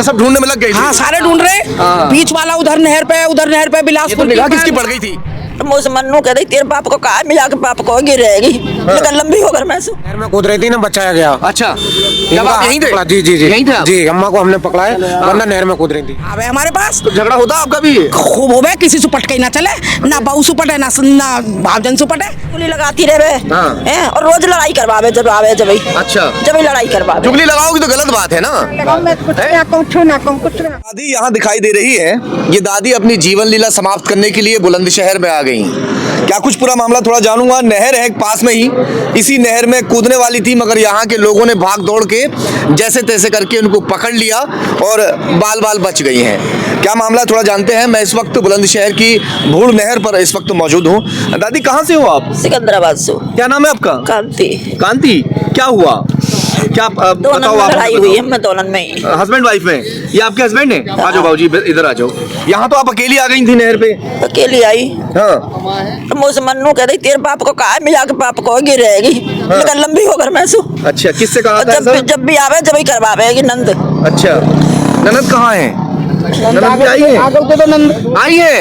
सब ढूंढने में लग गई थी। हाँ सारे ढूंढ रहे। बीच वाला उधर नहर पे बिलासपुर निगाह किसकी पड़ गई थी? मुझसे मन्नू कह रही तेरे बाप को कहा मिला के बाप को गिर रहेगी लेकिन लंबी होकर मैं नहर में कूद रही थी ना, बचाया गया। अच्छा, जब आप यहीं थे? जी जी जी यहीं थे आप? जी, अम्मा को हमने पकड़ा है, वरना नहर में कूद रही थी। अब हमारे पास तो झगड़ा होता आपका भी? खूब हो गए, किसी से पटके ना चले, ना बहू से पटे ना भावजन से पटे। चुगली लगाती रहे हैं और रोज लड़ाई करवावे जब आवे जब अच्छा, जब ही लड़ाई करवावे। चुगली लगाओगी तो गलत बात है ना। दादी यहाँ दिखाई दे रही है, ये दादी अपनी जीवन लीला समाप्त करने के लिए बुलंदशहर में आ गई। क्या कुछ पूरा मामला थोड़ा जानूंगा। नहर है पास में ही, इसी नहर में कूदने वाली थी, मगर यहाँ के लोगों ने भाग दौड़ के जैसे तैसे करके उनको पकड़ लिया और बाल बाल बच गई हैं। क्या मामला थोड़ा जानते हैं। मैं इस वक्त बुलंदशहर की भूड़ नहर पर इस वक्त मौजूद हूँ। दादी कहाँ से हो आप? सिकंदराबाद से। क्या नाम है आपका? कांति। कांति, क्या हुआ? क्या बताओ आप? लड़ाई हुई है मैं दोलन में ही। हस्बैंड वाइफ में? ये आपके हस्बैंड है? आ जाओ बाबूजी, इधर आ जाओ। यहाँ तो आप अकेली आ गई थी नहर पे? अकेली आई। हाँ, मुझसे मन्नू कह रही तेरे बाप को कहा मिला के बाप को गिर रहेगी लेकिन लंबी होकर मैं सु। अच्छा, किससे कहा था ऐसा? जब भी आवे जब ही करवावेगी नंद। अच्छा, ननद कहाँ है? ननद भी आई है? आई है?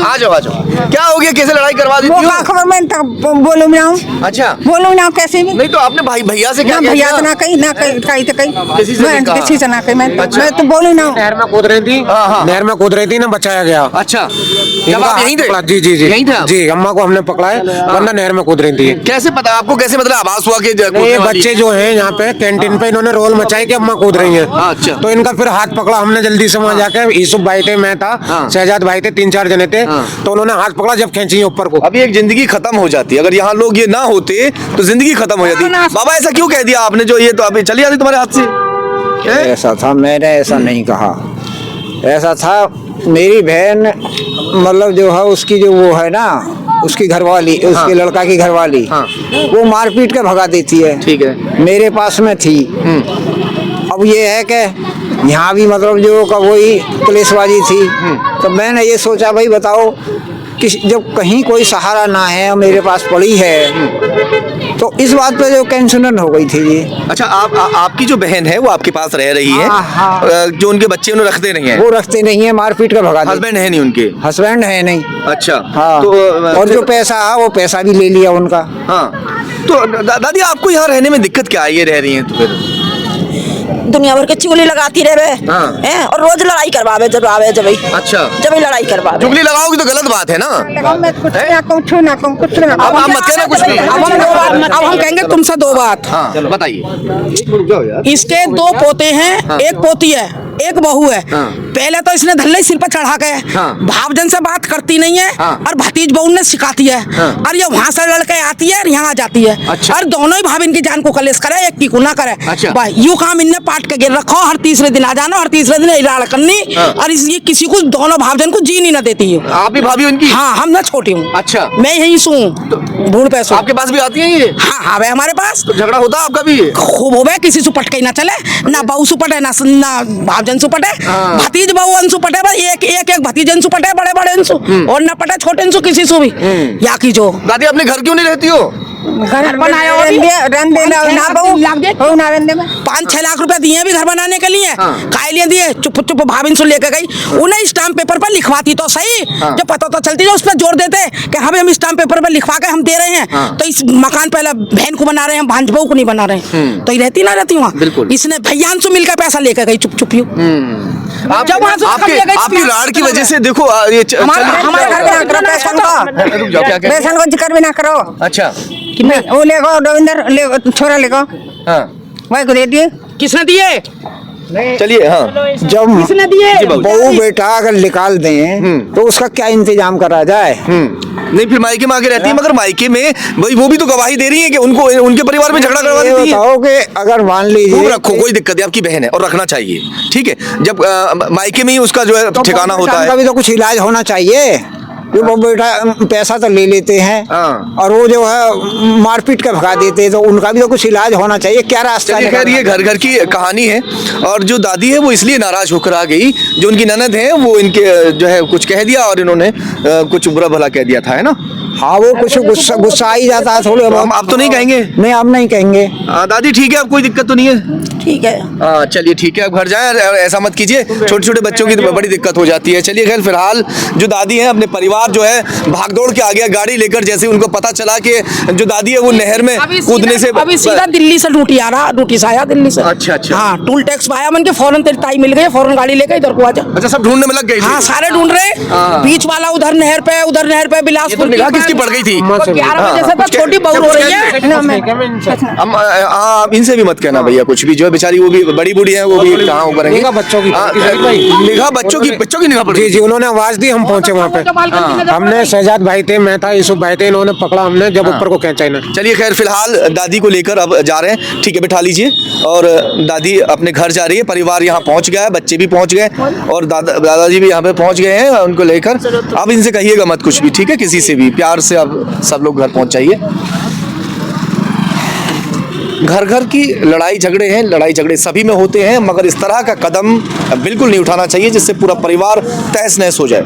आ जाओ आ जाओ। क्या हो गया, कैसे लड़ाई करवा दी थी? खबर मैं बोलूं ना। अच्छा, बोलूं ना कैसे भी नहीं तो आपने भाई भैया से क्या ना, भैया किया? तो ना कहीं तो कहीं किसी से नहीं कहा? किसी से ना कहीं मैं अच्छा। मैं तो बोलूं ना। नहर में कूद रही थी, हाँ। नहर में कूद रही थी ना, बचाया गया। अच्छा, जब आप यहीं थे? जी जी जी यहीं थे आप? जी, अम्मा को हमने पकड़ा है, वरना नहर में कूद रही थी। कैसे पता आपको? कैसे मतलब आभास हुआ कि ये बच्चे जो हैं यहाँ पे कैंटीन पे, इन्होंने रोल मचाई कि अम्मा कूद रही हैं। अच्छा। तो इनका फिर हाथ पकड़ा हमने जल्दी से, वहाँ जाके यूसुफ भाई थे, मैं था, शहजाद भाई थे, 3-4 जने थे। तो उन्होंने हाथ पकड़ा, जब खींची ऊपर को। अभी एक जिंदगी खत्म हो जाती है। अगर यहाँ लोग ये ना होते तो जिंदगी खत्म हो जाती। बाबा ऐसा क्यों कह दिया आपने? जो ये तो अभी चली जाती तुम्हारे हाथ से। ऐसा था, मैंने ऐसा नहीं कहा। ऐसा था, मेरी बहन मतलब जो है उसकी जो वो है ना, उसकी घरवाली, उसके लड़का की घरवाली, वो मारपीट के भगा देती है। ठीक है। मेरे पास में थी। अब ये है कि यहाँ भी मतलब जो का वही कलेशबाजी थी। तो मैंने ये सोचा भाई बताओ कि जब कहीं कोई सहारा ना है और मेरे पास पड़ी है, तो इस बात पे जो कैंसर हो गई थी ये। अच्छा, आपकी जो बहन है वो आपके पास रह रही है? हाँ। जो उनके बच्चे उन्हें रखते नहीं है? वो रखते नहीं है, मारपीट का भगा देते। हस्बैंड है नहीं उनके? हस्बैंड है नहीं। अच्छा, हाँ। तो और जो पैसा है वो पैसा भी ले लिया उनका। हाँ, तो दादी आपको यहाँ रहने में दिक्कत क्या है? ये रह रही हैं तो फिर दुनिया भर के चुगली लगाती रहे हैं और रोज लड़ाई करवावे जब आवे जब ही। अच्छा, जब ही लड़ाई करवावे। चुगली लगाओगी तो गलत बात है ना। कुछ ना अब आप मत कहना कुछ भी। अब हम कहेंगे तुमसे 2 बात। हाँ, बताइए। इसके 2 पोते हैं, एक पोती है, एक बहू है। पहले तो इसने धल्ले सिर पर चढ़ा के भावजन से बात करती नहीं है और भतीज बहू ने सिखाती है और ये वहाँ से लड़के आती है और यहाँ आ जाती है। अच्छा। और दोनों ही भाभी इनकी जान को कलेश करे, एक की को ना करे। अच्छा। भाई यूं काम इनने पाट के गिर रखो, हर तीसरे दिन आ जाना, हर तीसरे दिन इलाड़ करनी। और ये किसी को, दोनों भावजन को जीनी ना देती है। आप भी भाभी उनकी? हाँ, हम ना छोटी हूँ। अच्छा, मैं यही सू भूड़ पे सू। आपके पास भी आती है ये? हाँ हाँ भाई, हमारे पास तो झगड़ा होता आपका भी? खूब हो गए, किसी से पटके ना चले, ना बहू से पटे ना भावजन से पटे। भतीज बहू अंशु पटे, एक भतीज अंशु पटे, बड़े बड़े अंशु, और न पटे छोटे अंशु किसी से भी। या की जो दादी अपने घर क्यों नहीं रहती हो? घर बनाया हो अभी? 5-6 लाख रुपए दिए भी घर बनाने के लिए। काय लिए दिए? चुप चुप भाभी से लेके गई, उन्हें स्टाम्प पेपर पर लिखवाती तो सही, जो पता तो चलती, जो उस पर जोर देते कि हमें हम स्टाम्प पेपर पर लिखवा के हम दे रहे हैं। तो इस मकान पहले बहन को बना रहे हैं, भांज बहू को नहीं बना रहे हैं, तो ये रहती ना रहती वहाँ। इसने भैया से मिलकर पैसा लेकर गई चुप चुप। आपकी राड की वजह से देखो ये हमारे घर का जिक्र भी ना करो। अच्छा, वो लेको रविंदर छोरा लेको, हाँ, वही को दे दिए। किसने दिए? चलिए। हाँ, जब बहू बेटा अगर निकाल दें तो उसका क्या इंतजाम करा जाए? नहीं, फिर मायके में आके रहती है, मगर मायके में भाई वो भी तो गवाही दे रही है कि उनको उनके परिवार में झगड़ा करवा देती है। बताओ कि अगर मान लीजिए रखो, कोई दिक्कत है, आपकी बहन है और रखना चाहिए, ठीक है। जब मायके में ही उसका जो है ठिकाना होता है, भी तो कुछ इलाज होना चाहिए। जो वो बेटा पैसा तो ले लेते हैं और वो जो है मारपीट के भगा देते हैं, तो उनका भी तो कुछ इलाज होना चाहिए। क्या रास्ता? खैर ये घर घर की कहानी है। और जो दादी है वो इसलिए नाराज होकर आ गई, जो उनकी ननद है वो इनके जो है कुछ कह दिया और इन्होंने कुछ बुरा भला कह दिया था, है ना। हाँ वो कुछ गुस्सा ही जाता है थोड़े हम बहुत। आप तो नहीं कहेंगे? नहीं हम नहीं कहेंगे। दादी ठीक है, अब कोई दिक्कत तो नहीं है? ठीक है। चलिए ठीक है, अब घर जाएं और ऐसा मत कीजिए, छोटे छोटे बच्चों की तो बड़ी दिक्कत हो जाती है। चलिए खैर फिलहाल जो दादी हैं अपने परिवार जो है भागदौड़ के आ गया गाड़ी लेकर, जैसे ही उनको पता चला कि जो दादी है वो नहर में कूदने से अभी सीधा दिल्ली से ड्यूटी आ रहा, ड्यूटी से आया दिल्ली से। अच्छा, अच्छा। हाँ टूल टैक्स पाया मन के फौरन तेरी ताई मिल गई, फौरन गाड़ी लेकर इधर को आ जा। अच्छा सब ढूंढने में लग गई थी? हाँ सारे ढूंढ रहे, बीच वाला उधर नहर पे ये तो बिलासपुर निगाह किसकी पड़ गई थी? 11 बजे से तो छोटी बहू रो रही है। हम आप इनसे भी मत कहना भैया कुछ भी, जो है बेचारी वो भी बड़ी बूढ़ी है, वो भी कहाँ वो करेंगे। निगाह बच्चों की हाँ, पड़ी थी भाई। निगाह बच्चों की निगाह पड़ी। जी जी उन्होंने आवाज दी, हम पहुंचे वहाँ पे। हमने शहजाद भाई थे, मैं था, यूसुफ भाई थे, इन्होंने पकड़ा हमने जब ऊपर को खींचा इन्हें। चलिए खैर फिलहाल दादी को लेकर अब जा रहे हैं, ठीक है बिठा लीजिए। और दादी अपने घर जा रही है, परिवार यहाँ पहुँच गया है, बच्चे भी पहुँच गए और दादाजी भी यहाँ पे पहुँच गए हैं उनको लेकर। अब इनसे कहिएगा मत कुछ भी, ठीक है, किसी से भी प्यार से अब सब लोग घर पहुँच जाइए। घर घर की लड़ाई झगड़े हैं, लड़ाई झगड़े सभी में होते हैं, मगर इस तरह का कदम बिल्कुल नहीं उठाना चाहिए जिससे पूरा परिवार तहस नहस हो जाए।